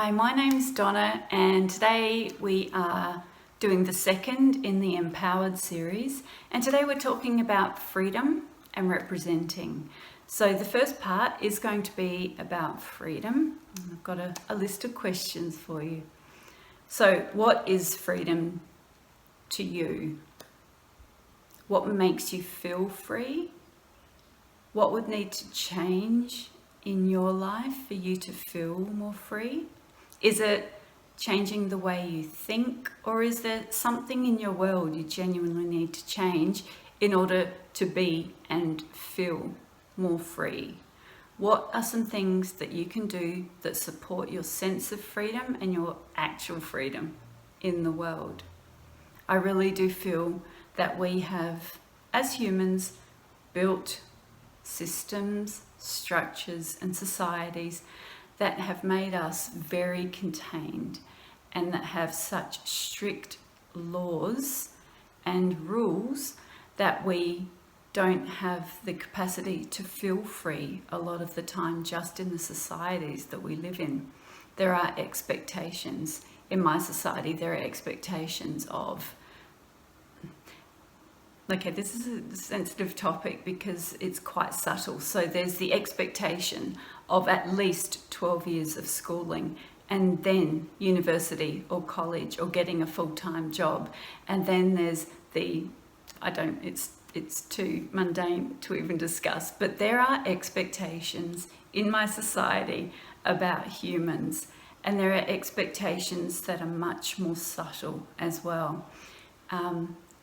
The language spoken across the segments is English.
Hi, my name's Donna, and today we are doing the second in the Empowered series, and today we're talking about freedom and representing. So the first part is going to be about freedom. I've got a list of questions for you. So what is freedom to you? What makes you feel free? What would need to change in your life for you to feel more free? Is it changing the way you think, or is there something in your world you genuinely need to change in order to be and feel more free? What are some things that you can do that support your sense of freedom and your actual freedom in the world? I really do feel that we have, as humans, built systems, structures, and societies that have made us very contained and that have such strict laws and rules that we don't have the capacity to feel free a lot of the time just in the societies that we live in. There are expectations. In my society, there are expectations of, okay, this is a sensitive topic because it's quite subtle. So there's the expectation of at least 12 years of schooling and then university or college or getting a full-time job. And then there's it's too mundane to even discuss, but there are expectations in my society about humans, and there are expectations that are much more subtle as well.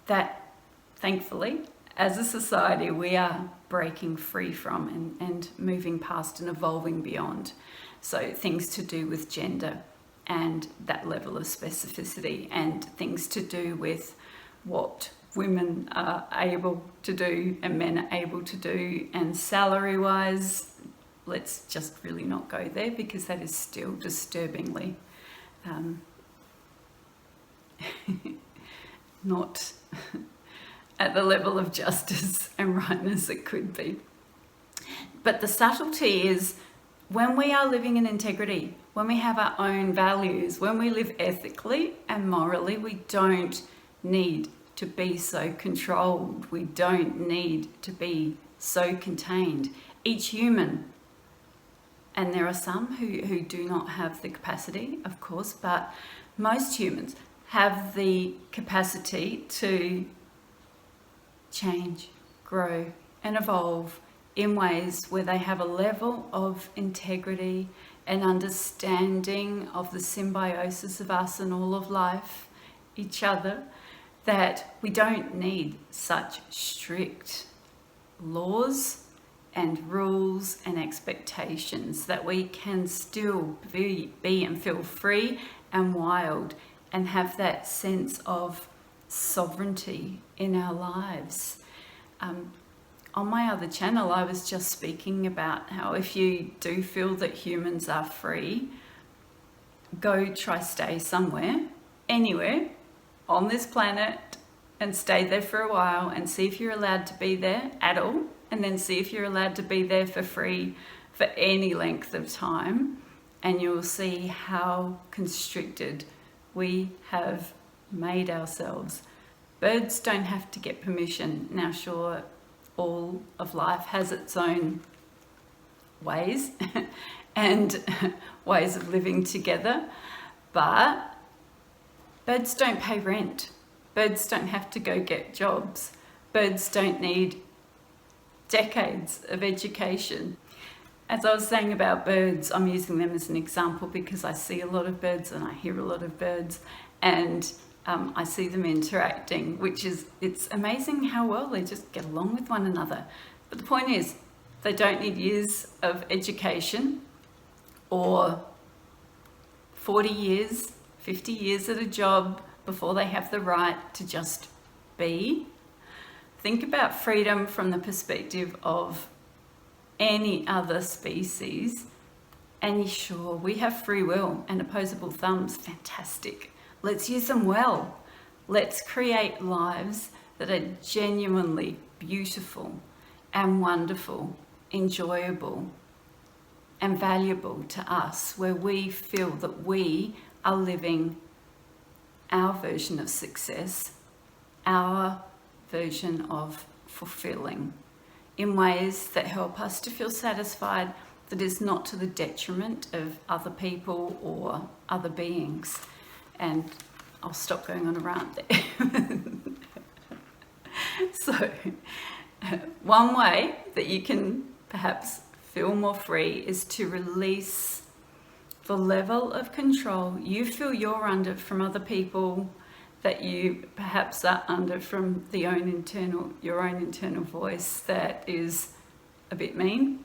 That thankfully, as a society, we are breaking free from and moving past and evolving beyond. So things to do with gender and that level of specificity, and things to do with what women are able to do and men are able to do, and salary-wise, let's just really not go there because that is still disturbingly not at the level of justice and rightness it could be. But the subtlety is when we are living in integrity, when we have our own values, when we live ethically and morally, we don't need to be so controlled. We don't need to be so contained. Each human, and there are some who do not have the capacity, of course, but most humans have the capacity to change, grow, and evolve in ways where they have a level of integrity and understanding of the symbiosis of us and all of life, each other, that we don't need such strict laws and rules and expectations, that we can still be and feel free and wild and have that sense of sovereignty in our lives. On my other channel, I was just speaking about how if you do feel that humans are free, go try stay somewhere, anywhere on this planet, and stay there for a while and see if you're allowed to be there at all, and then see if you're allowed to be there for free for any length of time, and you'll see how constricted we have made ourselves. Birds don't have to get permission. Now, sure, all of life has its own ways and ways of living together, but birds don't pay rent. Birds don't have to go get jobs. Birds don't need decades of education. As I was saying about birds, I'm using them as an example because I see a lot of birds and I hear a lot of birds, and I see them interacting, it's amazing how well they just get along with one another. But the point is, they don't need years of education or 40 years, 50 years at a job before they have the right to just be. Think about freedom from the perspective of any other species, and sure, we have free will and opposable thumbs, fantastic. Let's use them well. Let's create lives that are genuinely beautiful and wonderful, enjoyable, and valuable to us, where we feel that we are living our version of success, our version of fulfilling, in ways that help us to feel satisfied, that is not to the detriment of other people or other beings. And I'll stop going on a rant there. So, one way that you can perhaps feel more free is to release the level of control you feel you're under from other people, that you perhaps are under from your own internal voice that is a bit mean.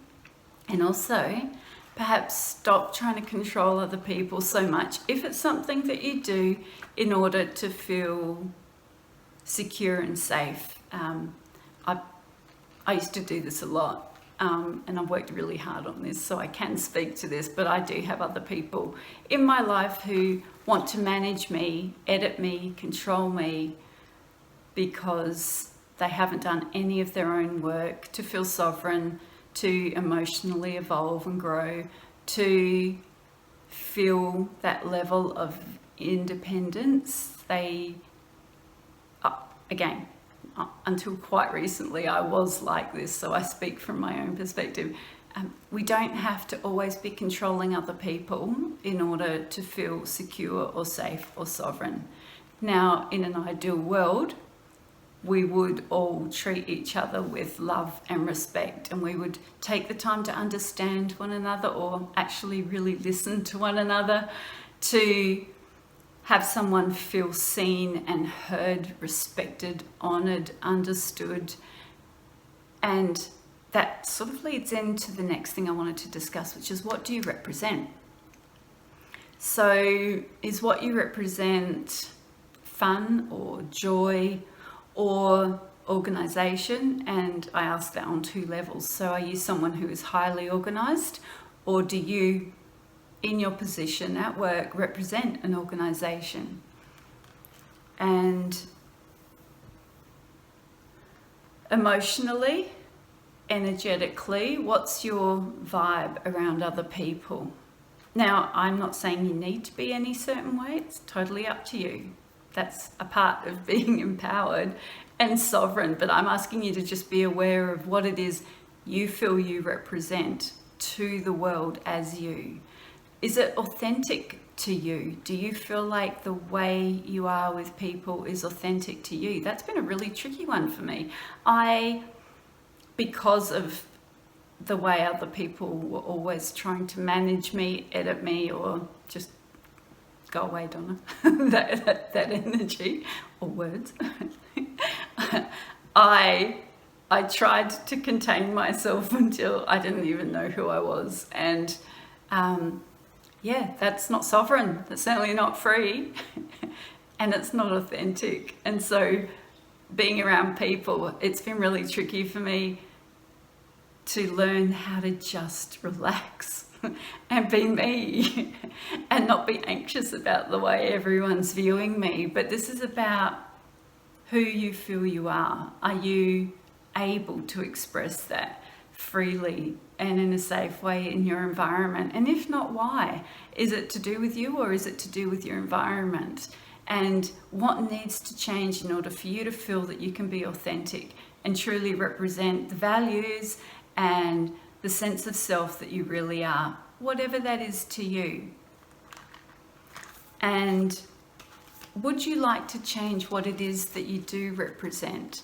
And also, perhaps stop trying to control other people so much if it's something that you do in order to feel secure and safe. I used to do this a lot, and I've worked really hard on this, so I can speak to this, but I do have other people in my life who want to manage me, edit me, control me, because they haven't done any of their own work to feel sovereign, to emotionally evolve and grow, to feel that level of independence. Again, until quite recently, I was like this, so I speak from my own perspective. We don't have to always be controlling other people in order to feel secure or safe or sovereign. Now, in an ideal world, we would all treat each other with love and respect, and we would take the time to understand one another, or actually really listen to one another, to have someone feel seen and heard, respected, honoured, understood. And that sort of leads into the next thing I wanted to discuss, which is, what do you represent? So is what you represent fun or joy or organisation? And I ask that on two levels. So are you someone who is highly organised, or do you, in your position at work, represent an organisation? And emotionally, energetically, what's your vibe around other people? Now, I'm not saying you need to be any certain way. It's totally up to you. That's a part of being empowered and sovereign, but I'm asking you to just be aware of what it is you feel you represent to the world as you. Is it authentic to you? Do you feel like the way you are with people is authentic to you? That's been a really tricky one for me. Because of the way other people were always trying to manage me, edit me, or just go away, Donna, that energy or words. I tried to contain myself until I didn't even know who I was. And that's not sovereign. That's certainly not free. And it's not authentic. And so being around people, it's been really tricky for me to learn how to just relax and be me and not be anxious about the way everyone's viewing me. But this is about who you feel you are. Are you able to express that freely and in a safe way in your environment? And if not, why? Is it to do with you, or is it to do with your environment? And what needs to change in order for you to feel that you can be authentic and truly represent the values and the sense of self that you really are, whatever that is to you? And would you like to change what it is that you do represent?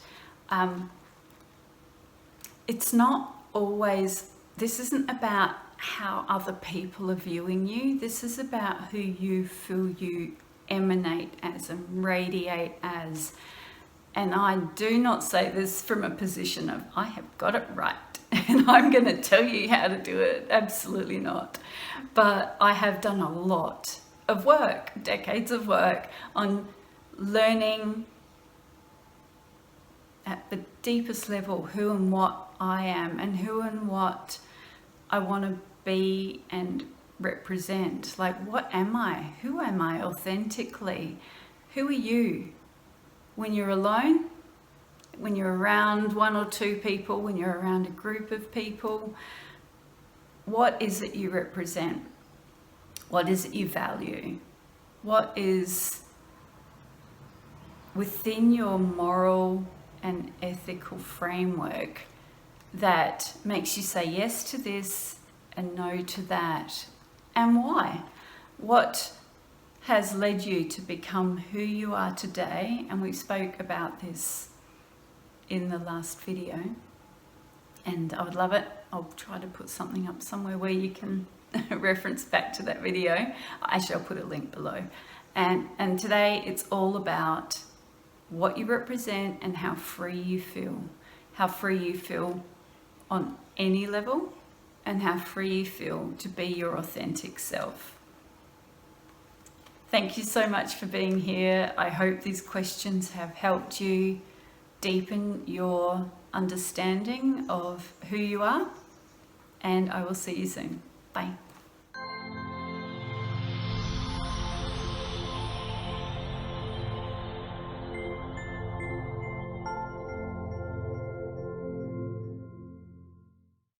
It's not always, this isn't about how other people are viewing you. This is about who you feel you emanate as and radiate as. And I do not say this from a position of, I have got it right and I'm going to tell you how to do it. Absolutely not. But I have done a lot of work, decades of work, on learning at the deepest level who and what I am, and who and what I want to be and represent. Like, what am I? Who am I authentically? Who are you when you're alone? When you're around one or two people, when you're around a group of people, what is it you represent? What is it you value? What is within your moral and ethical framework that makes you say yes to this and no to that? And why? What has led you to become who you are today? And we spoke about this in the last video. And I would love it. I'll try to put something up somewhere where you can reference back to that video. Actually, I'll put a link below. And today it's all about what you represent and how free you feel. How free you feel on any level, and how free you feel to be your authentic self. Thank you so much for being here. I hope these questions have helped you deepen your understanding of who you are, and I will see you soon. Bye.